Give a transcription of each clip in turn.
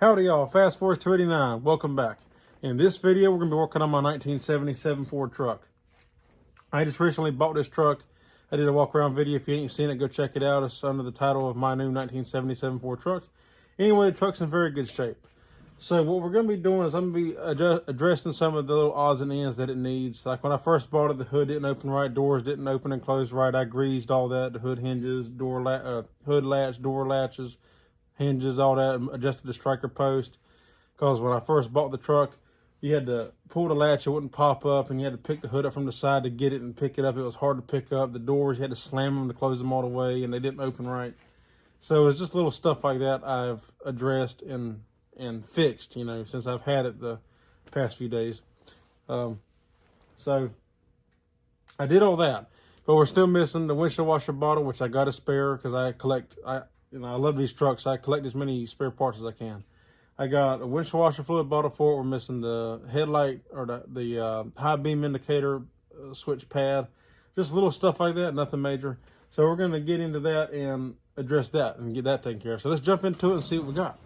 Howdy y'all, Fast Force 289, welcome back. In this video, we're going to be working on my 1977 Ford truck. I just recently bought this truck. I did a walk around video. If you ain't seen it, go check it out. It's under the title of my new 1977 Ford truck. Anyway, the truck's in very good shape. So what we're going to be doing is I'm going to be addressing some of the little odds and ends that it needs. Like when I first bought it, the hood didn't open right, doors didn't open and close right. I greased all that, the hood hinges, hood latch, door latches, hinges, all that, adjusted the striker post. Because when I first bought the truck, you had to pull the latch, it wouldn't pop up, and you had to pick the hood up from the side to get it and pick it up. It was hard to pick up. The doors, you had to slam them to close them all the way, and they didn't open right. So it's just little stuff like that I've addressed and fixed, you know, since I've had it the past few days. So I did all that, but we're still missing the windshield washer bottle, which I got a spare because I love these trucks. I collect as many spare parts as I can. I got a windshield washer fluid bottle for it. We're missing the headlight or the high beam indicator switch pad. Just little stuff like that, nothing major. So we're going to get into that and address that and get that taken care of. So let's jump into it and see what we got.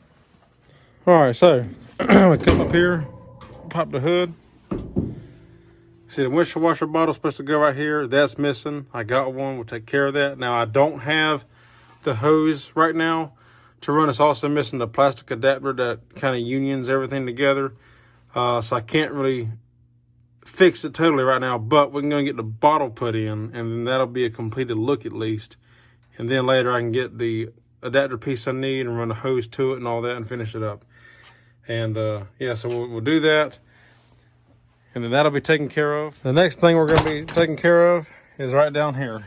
All right, so I come up here, pop the hood. See, the windshield washer bottle is supposed to go right here. That's missing. I got one. We'll take care of that. Now, I don't have the hose right now to run. It's also missing the plastic adapter that kind of unions everything together. So I can't really fix it totally right now, but we're going to get the bottle put in, and then that'll be a completed look at least. And then later I can get the adapter piece I need and run the hose to it and all that and finish it up. And yeah, so we'll do that. And then that'll be taken care of. The next thing we're going to be taking care of is right down here.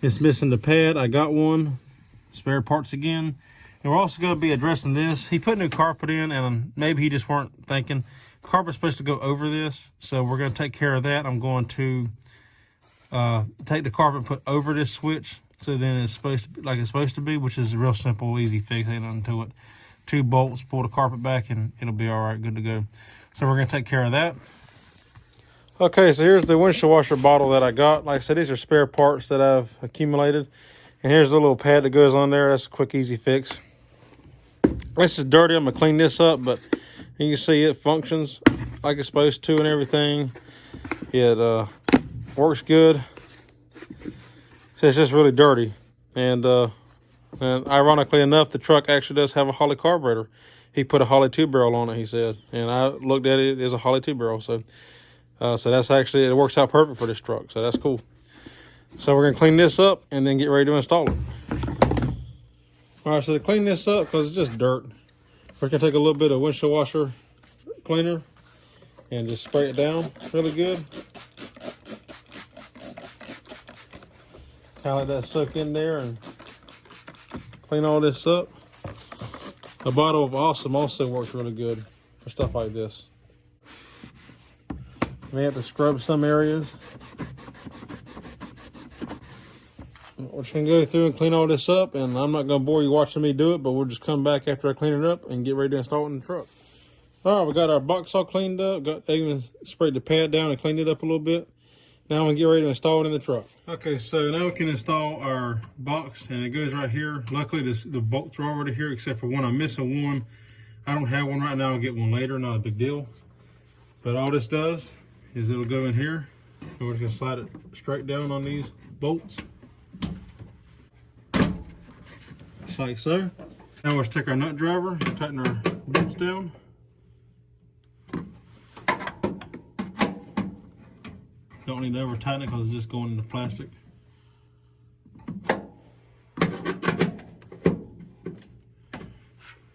It's missing the pad. I got one. Spare parts again. And we're also going to be addressing this. He put new carpet in, and maybe he just weren't thinking. Carpet's supposed to go over this, so we're going to take care of that. I'm going to take the carpet and put over this switch, so then it's supposed to be like it's supposed to be, which is a real simple, easy fix. Ain't nothing to it. 2 bolts, pull the carpet back, and it'll be all right, good to go. So we're going to take care of that. Okay, so here's the windshield washer bottle that I got. Like I said, these are spare parts that I've accumulated. And here's the little pad that goes on there. That's a quick, easy fix. This is dirty. I'm going to clean this up, but you can see it functions like it's supposed to and everything. It works good. So it's just really dirty. And ironically enough, the truck actually does have a Holley carburetor. He put a Holley 2-barrel on it, he said. And I looked at it, it's a Holley 2-barrel. So that's actually, it works out perfect for this truck. So that's cool. So we're going to clean this up and then get ready to install it. All right, so to clean this up, because it's just dirt, we're going to take a little bit of windshield washer cleaner and just spray it down really good. Kind of let that soak in there and clean all this up. A bottle of Awesome also works really good for stuff like this. We have to scrub some areas. We're just going to go through and clean all this up, and I'm not going to bore you watching me do it, but we'll just come back after I clean it up and get ready to install it in the truck. All right, we got our box all cleaned up. Even sprayed the pad down and cleaned it up a little bit. Now I'm going to get ready to install it in the truck. Okay, so now we can install our box, and it goes right here. Luckily, the bolts are already here, except for one. I'm missing one. I don't have one right now. I'll get one later, not a big deal. But all this does is it'll go in here, and we're just going to slide it straight down on these bolts. Just like so. Now we'll just take our nut driver, tighten our bolts down. Don't need to over tighten it because it's just going into plastic.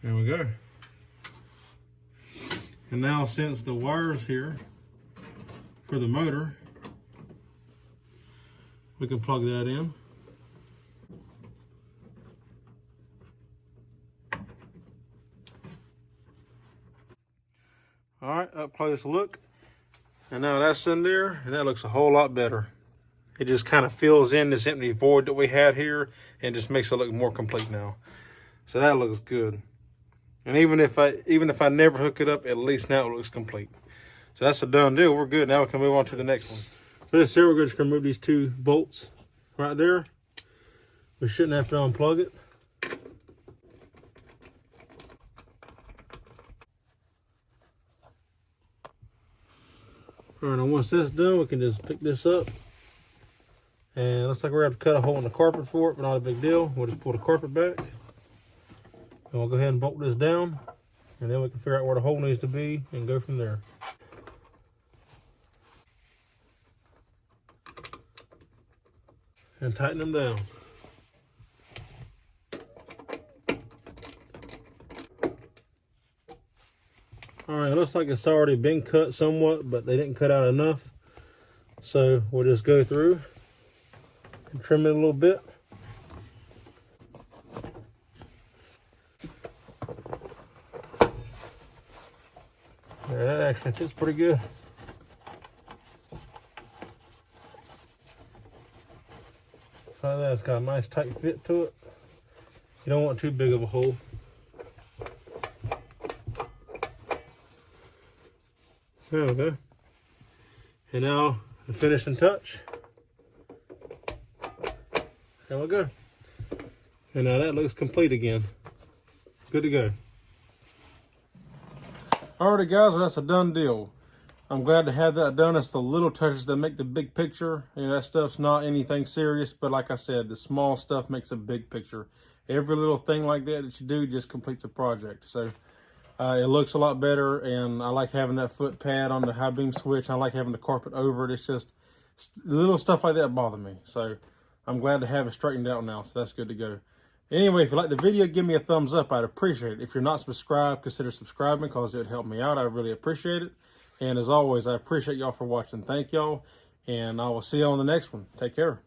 There we go. And now, since the wire's here for the motor, we can plug that in. All right, up close look. And now that's in there, and that looks a whole lot better. It just kind of fills in this empty void that we had here and just makes it look more complete now. So that looks good. And even if I never hook it up, at least now it looks complete. So that's a done deal. We're good. Now we can move on to the next one. For this here, we're just going to remove these 2 bolts right there. We shouldn't have to unplug it. All right, and once that's done, we can just pick this up. And it looks like we're going to cut a hole in the carpet for it, but not a big deal. We'll just pull the carpet back. And we'll go ahead and bolt this down. And then we can figure out where the hole needs to be and go from there. And tighten them down. All right, it looks like it's already been cut somewhat, but they didn't cut out enough. So we'll just go through and trim it a little bit. Yeah, that actually fits pretty good. So that's got a nice tight fit to it. You don't want too big of a hole. There we go. And now the finishing touch. There we go. And now that looks complete again. Good to go. Alrighty guys, that's a done deal. I'm glad to have that done. It's the little touches that make the big picture. You know, that stuff's not anything serious, but like I said, the small stuff makes a big picture. Every little thing like that you do just completes a project. So it looks a lot better, and I like having that foot pad on the high beam switch. I like having the carpet over it. It's just little stuff like that bother me. So I'm glad to have it straightened out now, so that's good to go. Anyway, if you like the video, give me a thumbs up. I'd appreciate it. If you're not subscribed, consider subscribing because it would help me out. I really appreciate it. And as always, I appreciate y'all for watching. Thank y'all, and I will see you on the next one. Take care.